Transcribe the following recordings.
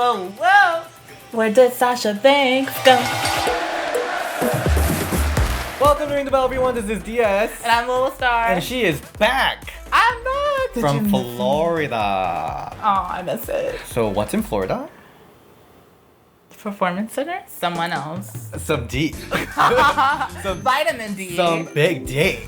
Whoa, whoa. Where did Sasha Banks go? Welcome to Ring the Bell, everyone. This is DS. And I'm Lola Star. And she is back. I'm back. From Florida. Oh, I miss it. So what's in Florida? Performance Center? Someone else. Some D. Some vitamin D. Some big D.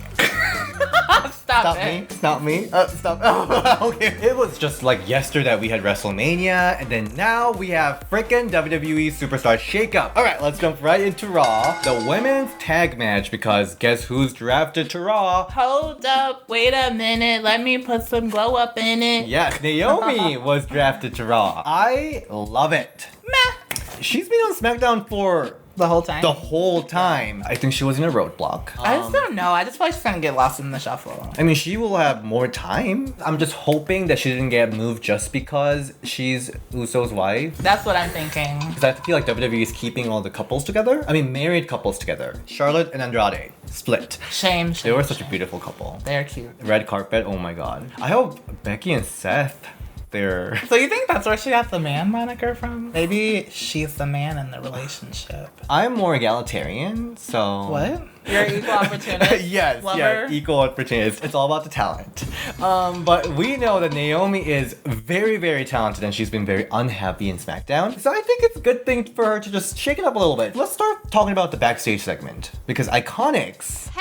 Stop it. Me. Stop me. Stop. Oh, okay. It was just like yesterday that we had WrestleMania, and then now we have frickin' WWE Superstar Shakeup. Alright, let's jump right into Raw. The women's tag match, because guess who's drafted to Raw? Hold up. Wait a minute. Let me put some glow up in it. Yes, Naomi was drafted to Raw. I love it. Meh. She's been on SmackDown for the whole time. I think she was in a roadblock. I just don't know. I just feel like she's gonna get lost in the shuffle. I mean, she will have more time. I'm just hoping that she didn't get moved just because she's Uso's wife. That's what I'm thinking. Because I feel like WWE is keeping all the couples together. I mean, married couples together. Charlotte and Andrade split. Shame. They were such a beautiful couple. They're cute. Red carpet. Oh my god. I hope Becky and Seth. So you think that's where she got the man moniker from? Maybe she's the man in the relationship. I'm more egalitarian, so... What? You're equal opportunist? Yes, equal opportunist. It's all about the talent. But we know that Naomi is very, very talented, and she's been very unhappy in SmackDown. So I think it's a good thing for her to just shake it up a little bit. Let's start talking about the backstage segment, because IIconics...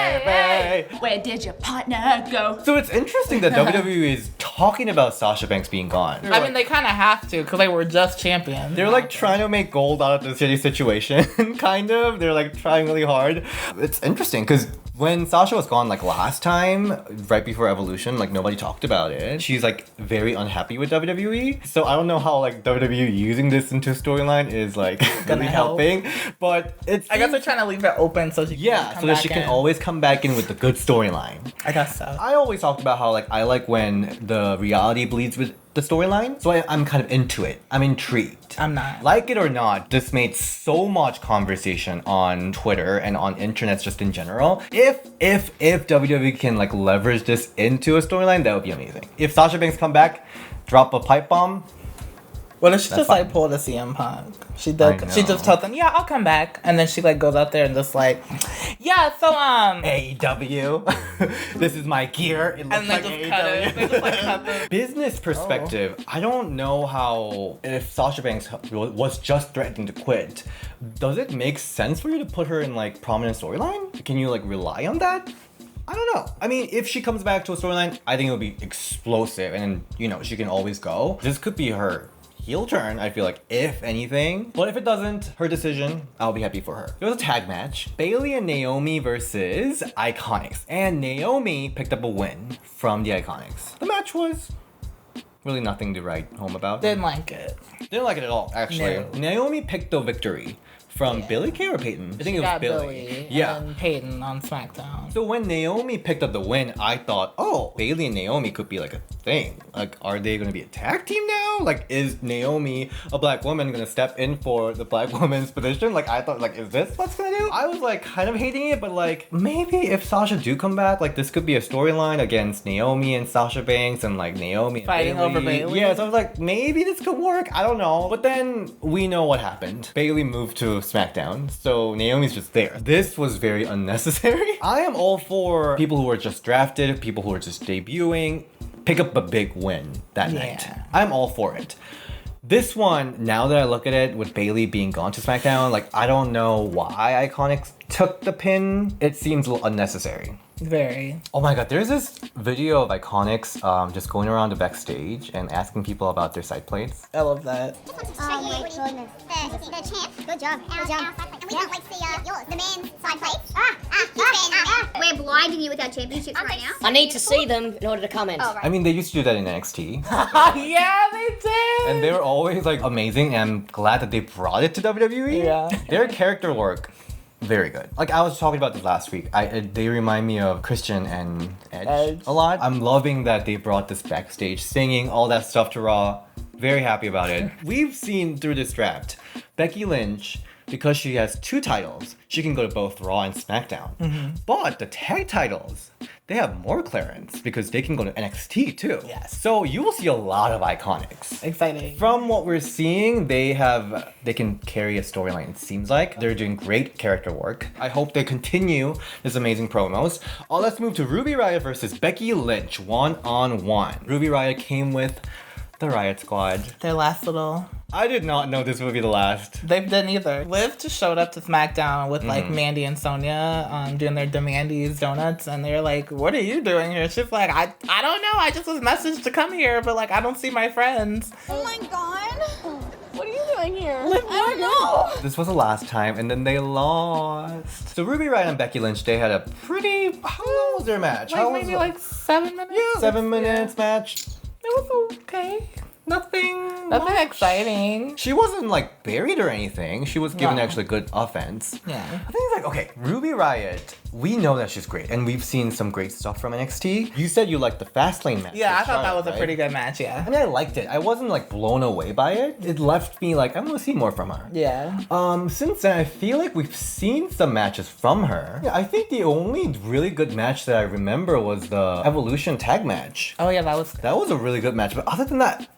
Hey, where did your partner go? So it's interesting that WWE is talking about Sasha Banks being gone. I mean, they kind of have to, because they were just champions. They're like trying to make gold out of this shitty situation, kind of. They're like trying really hard. It's interesting, because when Sasha was gone like last time, right before Evolution, like nobody talked about it. She's like very unhappy with WWE. So I don't know how like WWE using this into a storyline is like really helping. But it's... I guess they're trying to leave it open so she can so that she can always come back in with the good storyline. I guess so. I always talked about how like I like when the reality bleeds with the storyline. So I'm kind of into it. I'm intrigued. I'm not. Like it or not, this made so much conversation on Twitter and on internet just in general. If WWE can like leverage this into a storyline, that would be amazing. If Sasha Banks come back, drop a pipe bomb. What if she just like pulled a CM Punk? She just told them, yeah, I'll come back. And then she like goes out there and just like, yeah, so AEW. This is my gear. It looks like AEW. They just like cut it. Business perspective, I don't know how, if Sasha Banks was just threatening to quit, does it make sense for you to put her in like prominent storyline? Can you like rely on that? I don't know. I mean, if she comes back to a storyline, I think it would be explosive and you know, she can always go. This could be her heel turn, I feel like, if anything. But if it doesn't, her decision, I'll be happy for her. It was a tag match. Bayley and Naomi versus IIconics. And Naomi picked up a win from the IIconics. The match was really nothing to write home about. Didn't like it. Didn't like it at all, actually. No. Naomi picked the victory. From Billy Kay or Peyton? I think it was Billy. Yeah. And Peyton on SmackDown. So when Naomi picked up the win, I thought, oh, Bayley and Naomi could be like a thing. Like, are they going to be a tag team now? Like, is Naomi, a black woman, going to step in for the black woman's position? Like, I thought, like, is this what's going to do? I was like kind of hating it, but like, maybe if Sasha do come back, like, this could be a storyline against Naomi and Sasha Banks and like Naomi and fighting Bayley. over Bayley. Yeah, so I was like, maybe this could work. I don't know. But then we know what happened. Bayley moved to SmackDown, so Naomi's just there. This was very unnecessary. I am all for people who are just drafted, people who are just debuting, pick up a big win that night. I'm all for it. This one, now that I look at it, with Bayley being gone to SmackDown, like, I don't know why IIconics took the pin. It seems a little unnecessary. Very. Oh my god, there's this video of IIconics just going around the backstage and asking people about their site plates. I love that. Oh my goodness. The champ. Good job. Good job. And we don't like see yours. The man's side plates. We're blinding you with our championships right now. I need to see them in order to comment. Oh, right. I mean, they used to do that in NXT. Yeah, they did. And they were always like amazing, and I'm glad that they brought it to WWE. Yeah. Their character work, very good. Like I was talking about this last week. They remind me of Christian and Edge a lot. I'm loving that they brought this backstage singing, all that stuff to Raw. Very happy about it. We've seen through this draft, Becky Lynch, because she has 2 titles, she can go to both Raw and SmackDown. But the tag titles, they have more clearance because they can go to NXT too. Yes. So you will see a lot of IIconics. Exciting. From what we're seeing, they can carry a storyline. It seems like they're doing great character work. I hope they continue this amazing promos. Let's move to Ruby Riott versus Becky Lynch, 1-on-1. Ruby Riott came with the Riott Squad. Their last little... I did not know this would be the last. They didn't either. Liv just showed up to SmackDown with like Mandy and Sonya doing their Demandy's donuts, and they're like, "What are you doing here?" She's like, I don't know. I just was messaged to come here, but like I don't see my friends." Oh my god. What are you doing here? I don't know. This was the last time, and then they lost. So Ruby Riott and Becky Lynch, they had a pretty... How long was their match? Like maybe like 7 minutes. Yeah, 7 minutes match. It was okay. Nothing exciting. She wasn't like buried or anything. She was given No. actually good offense. Yeah. I think it's like, okay, Ruby Riott, we know that she's great, and we've seen some great stuff from NXT. You said you liked the Fastlane match. Yeah, I with thought that Charlotte, was a right? pretty good match, yeah. I mean, I liked it. I wasn't like blown away by it. It left me like, I want to see more from her. Yeah. Since then, I feel like we've seen some matches from her. Yeah, I think the only really good match that I remember was the Evolution tag match. Oh yeah, that was a really good match, but other than that,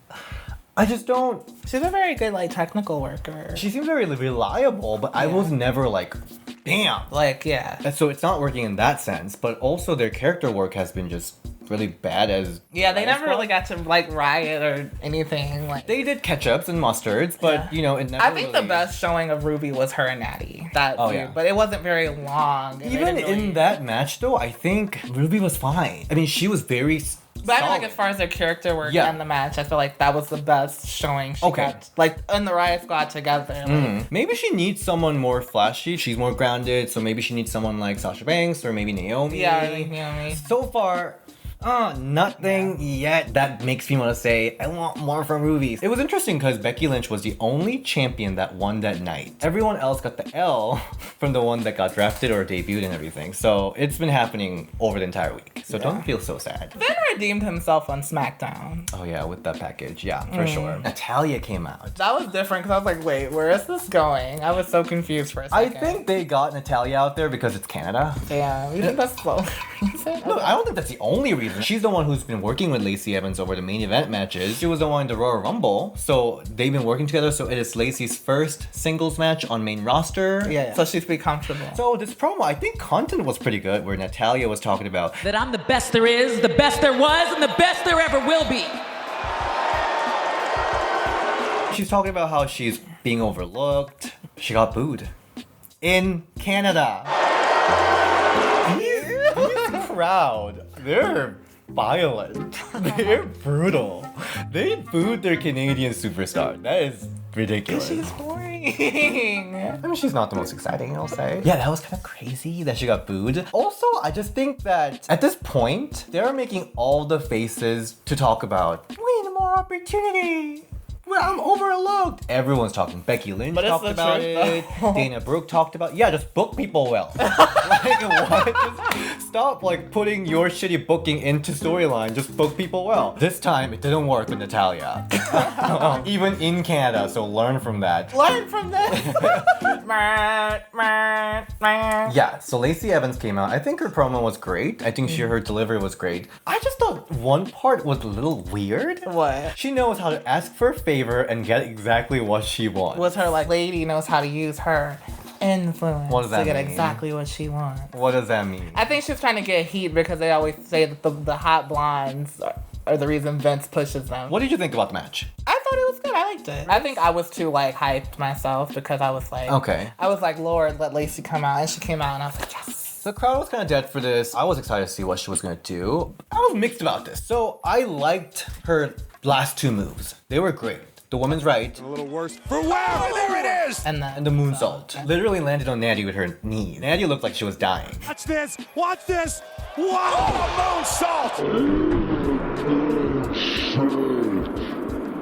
I just don't... She's a very good like technical worker. She seems very reliable, but I was never like, damn. Like, yeah. And so it's not working in that sense, but also their character work has been just really bad as... Yeah, they never really got to like Riot or anything. Like They did ketchups and mustards, but you know, it never I think really... the best showing of Ruby was her and Natty. That feud, yeah. but it wasn't very long. and Even they didn't really- in that match though, I think Ruby was fine. I mean, she was very... But I feel like as far as their character work Yeah. and the match, I feel like that was the best showing she Okay. got. Like in the Riot Squad together. Like, Maybe she needs someone more flashy. She's more grounded, so maybe she needs someone like Sasha Banks or maybe Naomi. yeah, like Naomi. So far, nothing yet that makes me want to say, I want more from Ruby. It was interesting because Becky Lynch was the only champion that won that night. Everyone else got the L from the one that got drafted or debuted and everything. So it's been happening over the entire week. So don't feel so sad. Finn redeemed himself on SmackDown. Oh yeah, with that package. Yeah, for sure. Natalya came out. That was different because I was like, wait, where is this going? I was so confused for a I second. think they got Natalya out there because it's Canada. Damn, you think that's the reason? No, I don't think that's the only reason. She's the one who's been working with Lacey Evans over the main event matches. She was the one in the Royal Rumble, so they've been working together. So it is Lacey's first singles match on main roster. Yeah. So she's be comfortable. So this promo, I think content was pretty good, where Natalya was talking about That I'm the best there is, the best there was, and the best there ever will be. she's talking about how she's being overlooked. She got booed in Canada. These crowd, they're violent. They're brutal. They booed their Canadian superstar. That is ridiculous. She's boring. I mean, she's not the most exciting, I'll say. Yeah, that was kind of crazy that she got booed. Also, I just think that at this point, they're making all the faces to talk about, we need more opportunity. Well, I'm overlooked. Everyone's talking. Becky Lynch But it's talked the about truth, it. though. Dana Brooke talked about yeah, just book people well. Like, what? Just stop, like, putting your shitty booking into storyline. Just book people well. This time, it didn't work with Natalya. Even in Canada, so learn from that. Learn from this. Yeah, so Lacey Evans came out. I think her promo was great. I think her delivery was great. I just thought one part was a little weird. What? She knows how to ask for a favor and get exactly what she wants. Was her like lady knows how to use her influence What does that to get mean? exactly what she wants. What does that mean? I think she's trying to get heat because they always say that the hot blondes are the reason Vince pushes them. What did you think about the match? I thought it was good. I liked it. I think I was too like hyped myself because I was like, Okay. I was like, Lord, let Lacey come out, and she came out, and I was like, yes. The crowd was kind of dead for this. I was excited to see what she was going to do. I was mixed about this. So I liked her last two moves. They were great. The woman's right A little worse. For wow, there it is! And and the moonsault literally landed on Natty with her knee. Natty looked like she was dying. Watch this! Watch this! Wow! Moonsault!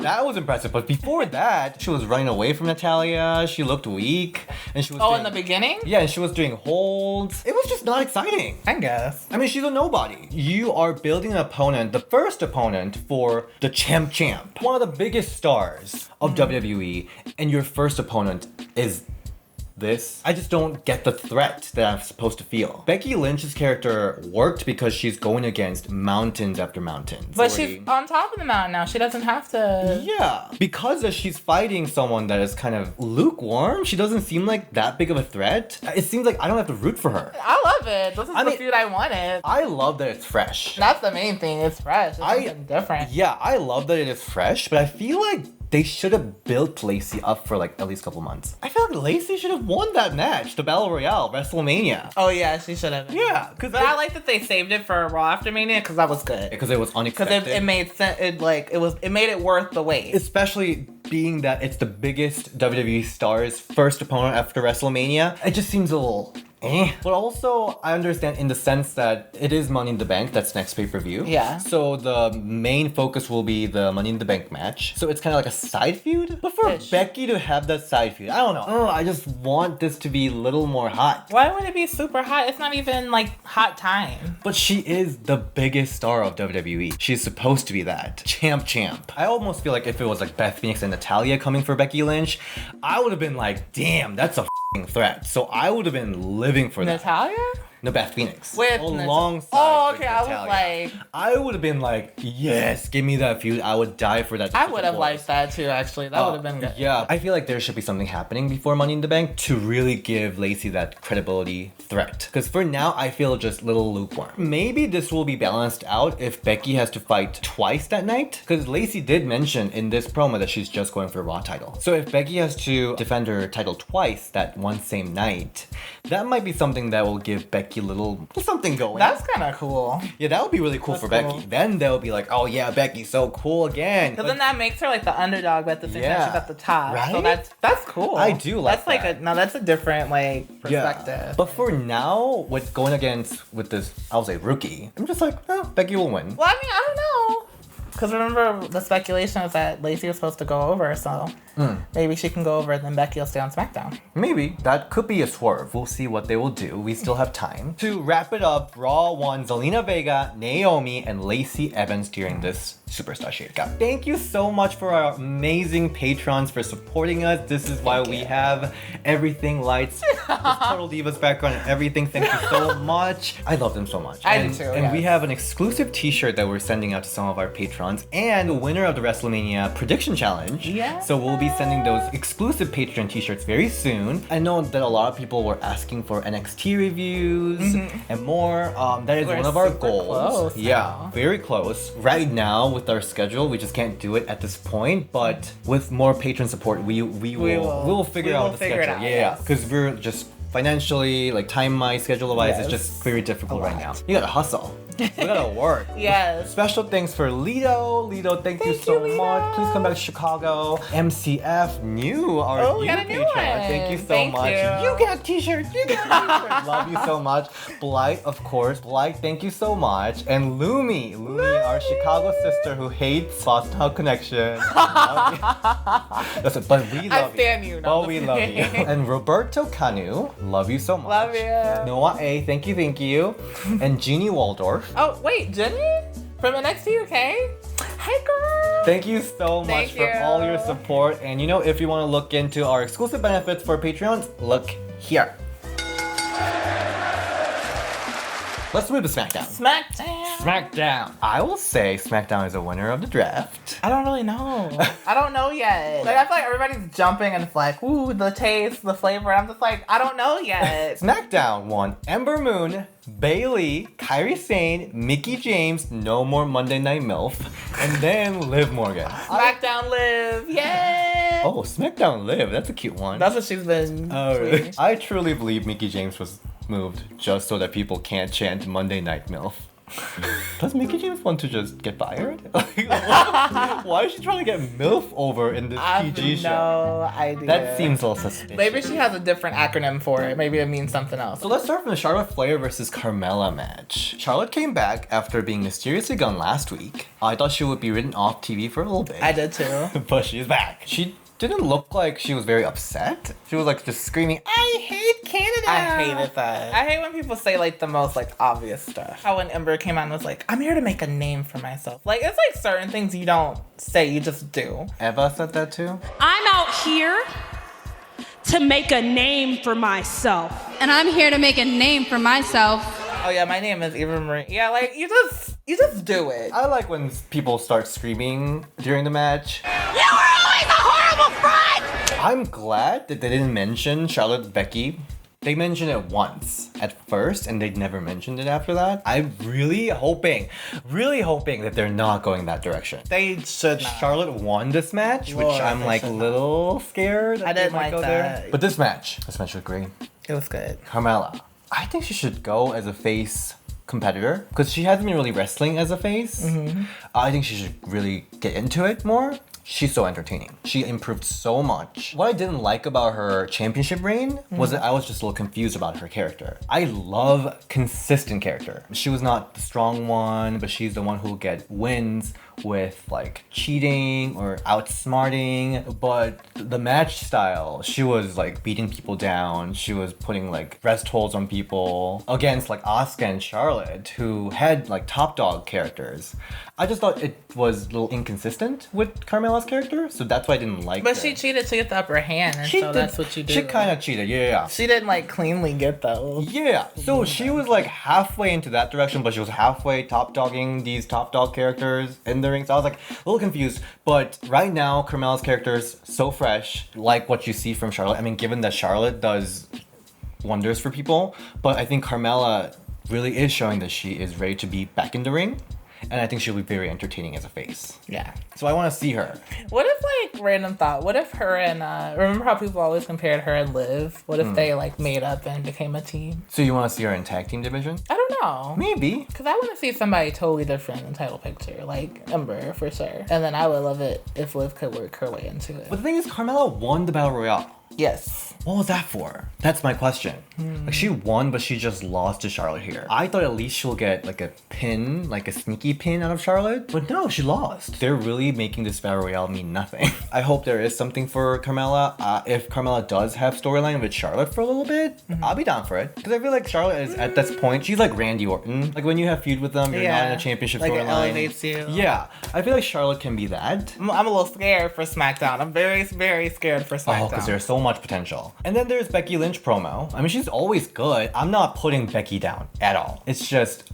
That was impressive. But before that, she was running away from Natalya. She looked weak. And she was in the beginning? Yeah, and she was doing holds. It was just not exciting. I guess. I mean, she's a nobody. You are building an opponent, the first opponent for the champ. One of the biggest stars of WWE, and your first opponent is this, I just don't get the threat that I'm supposed to feel. Becky Lynch's character worked because she's going against mountains after mountains. But she's on top of the mountain now. She doesn't have to. Yeah, because she's fighting someone that is kind of lukewarm, she doesn't seem like that big of a threat. It seems like I don't have to root for her. I love it. This is the feud I wanted. I love that it's fresh. That's the main thing. It's fresh. It's something different. Yeah, I love that it is fresh, but I feel like they should have built Lacey up for like at least a couple months. I feel like Lacey should have won that match, the Battle Royale, WrestleMania. Oh yeah, she should have. Yeah, but I like that they saved it for Raw after Mania because that was good. Because it was unexpected. Because it made sense. It made it worth the wait. Especially being that it's the biggest WWE star's first opponent after WrestleMania. It just seems a little But also, I understand in the sense that it is Money in the Bank, that's next pay-per-view. Yeah. So the main focus will be the Money in the Bank match. So it's kind of like a side feud. But for Becky to have that side feud, I don't know. Oh, I just want this to be a little more hot. Why would it be super hot? It's not even like hot time. But she is the biggest star of WWE. She's supposed to be that. Champ. I almost feel like if it was like Beth Phoenix and Natalya coming for Becky Lynch, I would have been like, damn, that's a threat. So I would have been living for that. Natalya? No, Beth Phoenix. With alongside. Oh, okay. I was Natalya. like, I would have been like, yes, give me that feud. I would die for that. I would have liked that too. Actually, that would have been good. Yeah, I feel like there should be something happening before Money in the Bank to really give Lacey that credibility threat. Because for now, I feel just a little lukewarm. Maybe this will be balanced out if Becky has to fight twice that night. Because Lacey did mention in this promo that she's just going for a Raw title. So if Becky has to defend her title twice that one same night, that might be something that will give Becky a little something going. That's kind of cool. Yeah, that would be really cool for Becky. Then they'll be like, oh yeah, Becky's so cool again. Because then that makes her like the underdog, but at the same time she's at the top. Right? So that's cool. I do like that. That's a different like perspective. Yeah. But for now, with going against with this, I'll say rookie, I'm just like, oh, Becky will win. Well, I mean, I don't know. Because remember, the speculation was that Lacey was supposed to go over, so maybe she can go over and then Becky will stay on SmackDown. Maybe. That could be a swerve. We'll see what they will do. We still have time. To wrap it up, Raw won Zelina Vega, Naomi, and Lacey Evans during this Superstar Shakeup. Thank you so much for our amazing patrons for supporting us. This is why we have everything lights, this Total Divas background and everything. Thank you so much. I love them so much. I do too. And we have an exclusive t-shirt that we're sending out to some of our patrons and the winner of the WrestleMania prediction challenge. Yeah. So we'll be sending those exclusive Patreon t-shirts very soon. I know that a lot of people were asking for NXT reviews and more. That is one of our goals. Close now. Very close. Right now with our schedule, we just can't do it at this point. But with more patron support, we will figure out the schedule. Yeah, because we're just financially, like time-wise, schedule-wise, it's just very difficult right now. You gotta hustle. We gotta work. Yes. Special thanks for Lido. Lido, thank you so much. Please come back to Chicago. MCF, our new patron. Thank you so much. You got a t-shirt. You got a t-shirt. Love you so much. Blight, of course. Blight, thank you so much. And Lumi, our Chicago sister who hates Boston Hub Connection. Listen, but we love you. But we love you. And Roberto Canu, love you so much. Love you. Noah A, thank you. And Jeannie Waldorf. Oh, wait, Jenny? From NXT UK? Hey, girl! Thank you so much for all your support. And you know, if you want to look into our exclusive benefits for Patreons, look here. Let's move to SmackDown. SmackDown. I will say SmackDown is a winner of the draft. I don't really know. I don't know yet. Like, I feel like everybody's jumping and it's like, ooh, the taste, the flavor. I'm just like, I don't know yet. SmackDown won Ember Moon, Bayley, Kairi Sane, Mickie James, No More Monday Night MILF, and then Liv Morgan. SmackDown Liv, yay! Oh, SmackDown Liv, that's a cute one. That's what she's been. Oh, really? I truly believe Mickie James was moved just so that people can't chant Monday Night MILF. Does Mickie James want to just get fired? Why is she trying to get MILF over in this PG show? No idea. That seems a little suspicious. Maybe she has a different acronym for it. Maybe it means something else. So let's start from the Charlotte Flair versus Carmella match. Charlotte came back after being mysteriously gone last week. I thought she would be written off TV for a little bit. I did too. But she's back. She didn't look like she was very upset. She was like just screaming, I hate Canada. I hated that. I hate when people say like the most like obvious stuff. How when Ember came out and was like, I'm here to make a name for myself. Like, it's like certain things you don't say, you just do. Eva said that too? I'm out here to make a name for myself. And I'm here to make a name for myself. Oh yeah, my name is Eva Marie. Yeah, like you just do it. I like when people start screaming during the match. You were always a horrible friend! I'm glad that they didn't mention Charlotte Becky. They mentioned it once at first, and they never mentioned it after that. I'm really hoping that they're not going that direction. They should not. Charlotte won this match, which Lord, I'm they like a should little scared that I they didn't might like go that. there. But this match was great. It was good. Carmella, I think she should go as a face competitor because she hasn't been really wrestling as a face. I think she should really get into it more. She's so entertaining. She improved so much. What I didn't like about her championship reign was that I was just a little confused about her character. I love consistent character. She was not the strong one, but she's the one who will get wins with like cheating or outsmarting. But the match style, she was like beating people down. She was putting like rest holds on people against like Asuka and Charlotte, who had like top dog characters. I just thought it was a little inconsistent with Carmella's character, so that's why I didn't like But her. she cheated to get the upper hand, and so that's what you do. She kind of cheated, yeah. She didn't like cleanly get those. Yeah, so she was like halfway into that direction, but she was halfway top dogging these top dog characters in the ring. So I was like a little confused. But right now, Carmella's character is so fresh, like what you see from Charlotte. I mean, given that Charlotte does wonders for people, but I think Carmella really is showing that she is ready to be back in the ring. And I think she'll be very entertaining as a face. Yeah. So I want to see her. What if, like, random thought, what if her and, remember how people always compared her and Liv? What if they, like, made up and became a team? So you want to see her in tag team division? I don't know. Maybe. Because I want to see somebody totally different in title picture, like Ember, for sure. And then I would love it if Liv could work her way into it. But the thing is, Carmella won the Battle Royale. Yes. What was that for? That's my question. Like, she won, but she just lost to Charlotte here. I thought at least she'll get like a pin, like a sneaky pin out of Charlotte. But no, she lost. They're really making this Battle Royale mean nothing. I hope there is something for Carmella. If Carmella does have storyline with Charlotte for a little bit, I'll be down for it. Because I feel like Charlotte is at this point, she's like Randy Orton. Like when you have feud with them, you're not in a championship like it storyline. elevates you. Yeah, I feel like Charlotte can be that. I'm a little scared for SmackDown. I'm very, very scared for SmackDown. Oh, because there's so much potential. And then there's Becky Lynch promo. I mean, she's always good. I'm not putting Becky down at all. It's just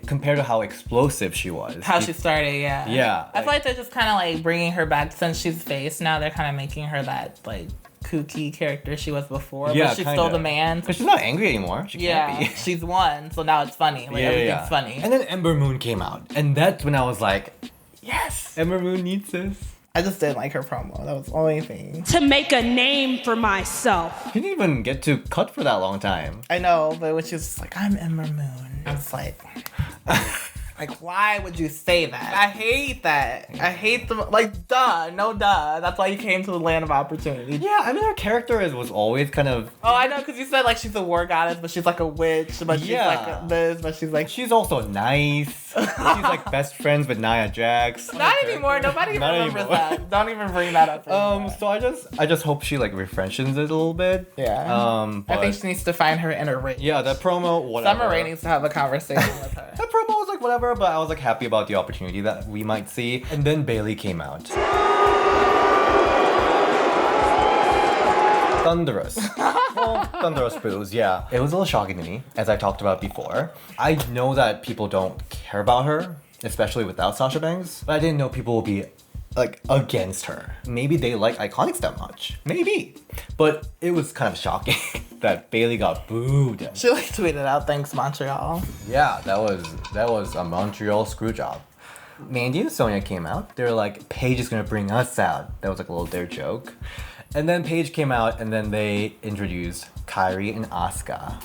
compared to how explosive she was. How she started, yeah. Yeah. I feel like they're just kind of like bringing her back since she's face. Now they're kind of making her that like kooky character she was before. Yeah, but she's still the man. Because she's not angry anymore. She can't be. She's won. So now it's funny. Like everything's funny. And then Ember Moon came out. And that's when I was like, yes, Ember Moon needs this. I just didn't like her promo. That was the only thing. To make a name for myself. She didn't even get to cut for that long time. I know, but when she was like, I'm Ember Moon, I was like, like, why would you say that? I hate that. I hate the, like, duh. That's why you came to the land of opportunity. Yeah, I mean, her character was always kind of... Oh, I know, because you said, like, she's a war goddess, but she's, like, a witch, but she's, like, this, but she's, like... She's also nice. She's, like, best friends with Nia Jax. Not anymore. Nobody even remembers that. Don't even bring that up anymore. So I just hope she, like, refreshes it a little bit. Yeah. But I think she needs to find her inner Rae. yeah, that promo, whatever. Summer Rae needs to have a conversation with her. That promo was, like, whatever, but I was, like, happy about the opportunity that we might see. And then Bayley came out. Thunderous. Well, thunderous boos, yeah. It was a little shocking to me, as I talked about before. I know that people don't care about her, especially without Sasha Banks, but I didn't know people would be, like, against her. Maybe they like IIconics that much. Maybe. But it was kind of shocking that Bayley got booed. She, like, tweeted out, thanks, Montreal. Yeah, that was a Montreal screw job. Mandy and Sonya came out. They were like, Paige is gonna bring us out. That was like a little dare joke. And then Paige came out, and then they introduced Kairi and Asuka.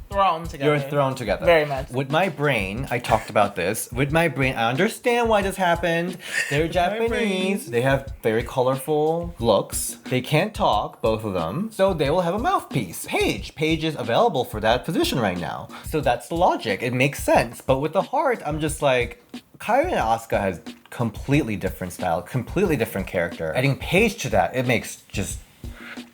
Thrown together. You're thrown together. Very much. With my brain, I talked about this. With my brain, I understand why this happened. They're Japanese. They have very colorful looks. They can't talk, both of them. So they will have a mouthpiece. Paige is available for that position right now. So that's the logic. It makes sense. But with the heart, I'm just like, Kairi and Asuka has completely different style, completely different character. Adding Paige to that, it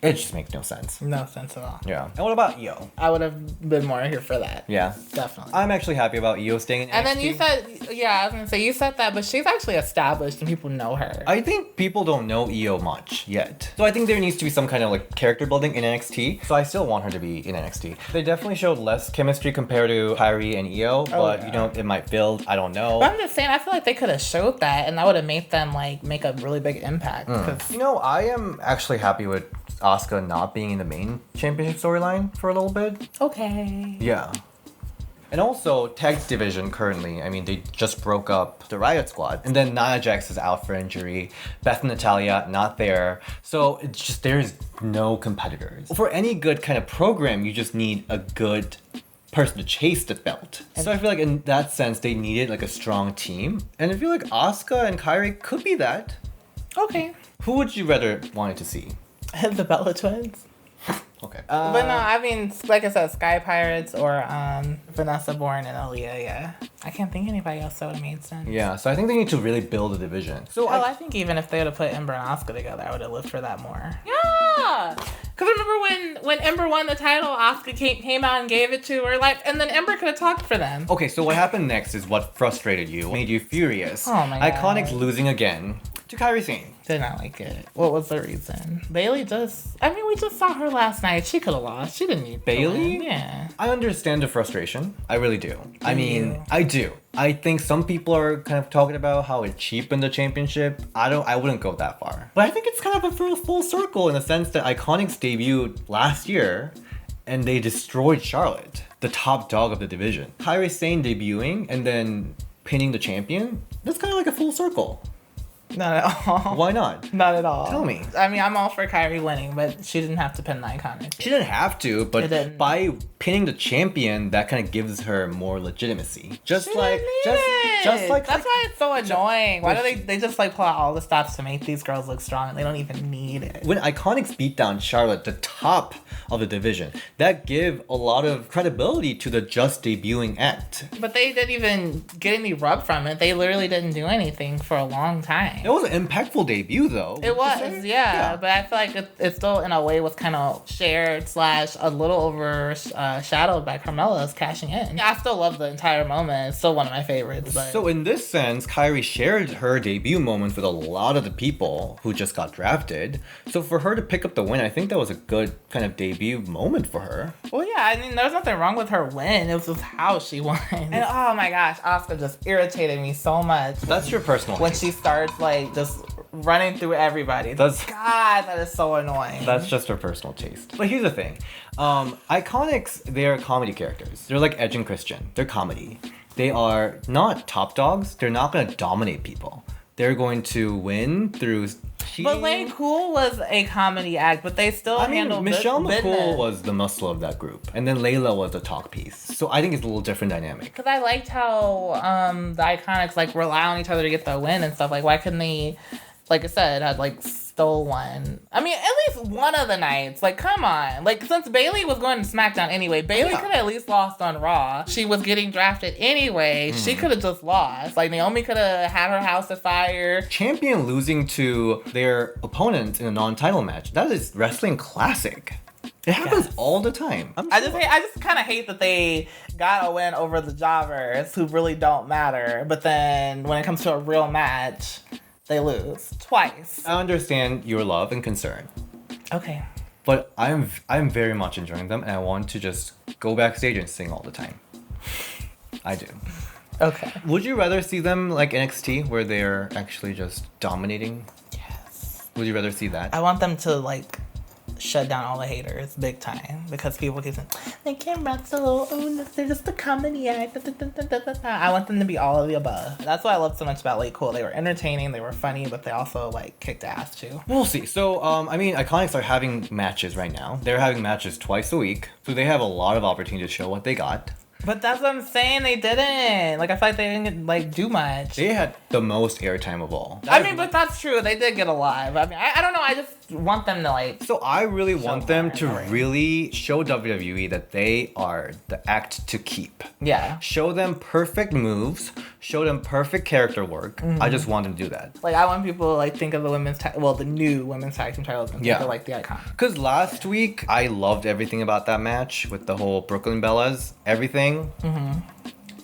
It just makes no sense. No sense at all. Yeah. And what about Io? I would have been more here for that. Yeah. Definitely. I'm actually happy about Io staying in NXT. And then you said, I was going to say, you said that, but she's actually established and people know her. I think people don't know Io much yet. So I think there needs to be some kind of like character building in NXT. So I still want her to be in NXT. They definitely showed less chemistry compared to Kairi and Io, but you know, it might build. I don't know. But I'm just saying, I feel like they could have showed that and that would have made them like make a really big impact. You know, I am actually happy with Asuka not being in the main championship storyline for a little bit. Okay. Yeah. And also, tag division currently, I mean, they just broke up the Riott squad. And then Nia Jax is out for injury. Beth and Natalya, not there. So it's just, there's no competitors. For any good kind of program, you just need a good person to chase the belt. So I feel like in that sense, they needed like a strong team. And I feel like Asuka and Kairi could be that. Okay. Who would you rather wanted to see? The Bella twins. Okay. But no, I mean, like I said, Sky Pirates or Vanessa Bourne and Aaliyah, yeah. I can't think of anybody else that would have made sense. Yeah, so I think they need to really build a division. So I think even if they would have put Ember and Asuka together, I would have lived for that more. Yeah! Because remember when Ember won the title, Asuka came out and gave it to her, like, and then Ember could have talked for them. Okay, so what happened next is what frustrated you, made you furious. Oh my God. IIconics losing again to Kairi Sane. Did not like it. What was the reason? Bayley we just saw her last night. She could have lost. She didn't need Bayley? Yeah. I understand the frustration. I really do. I do. I think some people are kind of talking about how it cheapened the championship. I wouldn't go that far. But I think it's kind of a full circle in the sense that IIconics debuted last year and they destroyed Charlotte, the top dog of the division. Kairi Sane debuting and then pinning the champion, that's kind of like a full circle. Not at all. Why not? Not at all. Tell me. I mean, I'm all for Kairi winning, but she didn't have to pin the IIconics. She didn't have to, but didn't. by pinning the champion, that kind of gives her more legitimacy. Just like That's why it's so annoying. Why do they just like pull out all the stops to make these girls look strong and they don't even need it? When IIconics beat down Charlotte, the top of the division, that give a lot of credibility to the just debuting act. But they didn't even get any rub from it. They literally didn't do anything for a long time. It was an impactful debut, though. It was, yeah. But I feel like it still, in a way, was kind of shared / a little overshadowed by Carmella's cashing in. I still love the entire moment. It's still one of my favorites. But So in this sense, Kairi shared her debut moment with a lot of the people who just got drafted. So for her to pick up the win, I think that was a good kind of debut moment for her. Well, yeah, I mean, there's nothing wrong with her win. It was just how she won. And oh my gosh, Asuka just irritated me so much. That's your personal When taste. she starts, like, just running through everybody. God, that is so annoying. That's just her personal taste. But here's the thing. IIconics, they're comedy characters. They're like Edge and Christian. They're comedy. They are not top dogs. They're not going to dominate people. They're going to win through cheating. But Lane Cool was a comedy act, but they still handled Michelle business. McCool was the muscle of that group. And then Layla was the talk piece. So I think it's a little different dynamic. Because I liked how the IIconics like rely on each other to get the win and stuff. Like, why couldn't they, like I said, had like stole one? I mean, at least one of the nights. Like, come on. Like, since Bayley was going to SmackDown anyway, Bayley could have at least lost on Raw. She was getting drafted anyway. She could have just lost. Like, Naomi could have had her house afire. Champion losing to their opponent in a non-title match. That is wrestling classic. It happens all the time. I just kind of hate that they got a win over the jobbers who really don't matter. But then when it comes to a real match, they lose twice. I understand your love and concern. Okay. But I'm very much enjoying them and I want to just go backstage and sing all the time. I do. Okay. Would you rather see them like NXT where they're actually just dominating? Yes. Would you rather see that? I want them to like shut down all the haters big time because people keep saying they can't wrestle. Oh, they're just a comedy act. I want them to be all of the above. That's what I love so much about Late Cool. They were entertaining, they were funny, but they also like kicked ass too. We'll see. So, I mean, IIconics are having matches right now. They're having matches twice a week. So they have a lot of opportunity to show what they got. But that's what I'm saying. They didn't. Like, I feel like they didn't like do much. They had the most airtime of all. I mean, but that's true. They did get a live. I mean, I don't know. I just want them to like. So I really want them to more, right? really show WWE that they are the act to keep. Yeah. Show them perfect moves. Show them perfect character work. I just want them to do that. Like I want people to like think of the the new women's tag team titles and think of like the icon. Because last week I loved everything about that match with the whole Brooklyn Bellas, everything.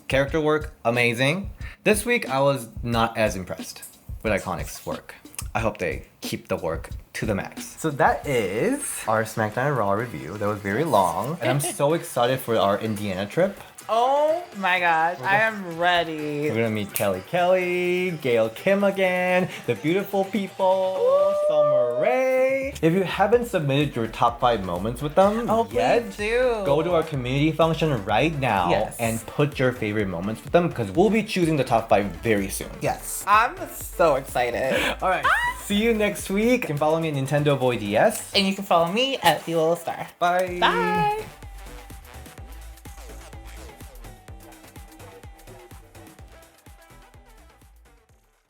Character work, amazing. This week I was not as impressed with IIconics' work. I hope they keep the work to the max. So that is our SmackDown and Raw review. That was very long. And I'm so excited for our Indiana trip. Oh my gosh, I am ready. We're gonna meet Kelly, Gail Kim again, the beautiful people, Summer Rae. If you haven't submitted your top 5 moments with them yet, please do. Go to our community function right now and put your favorite moments with them because we'll be choosing the top 5 very soon. Yes. I'm so excited. Alright, see you next week. You can follow me at Nintendo Boy DS. And you can follow me at Lola Star. Bye. Bye.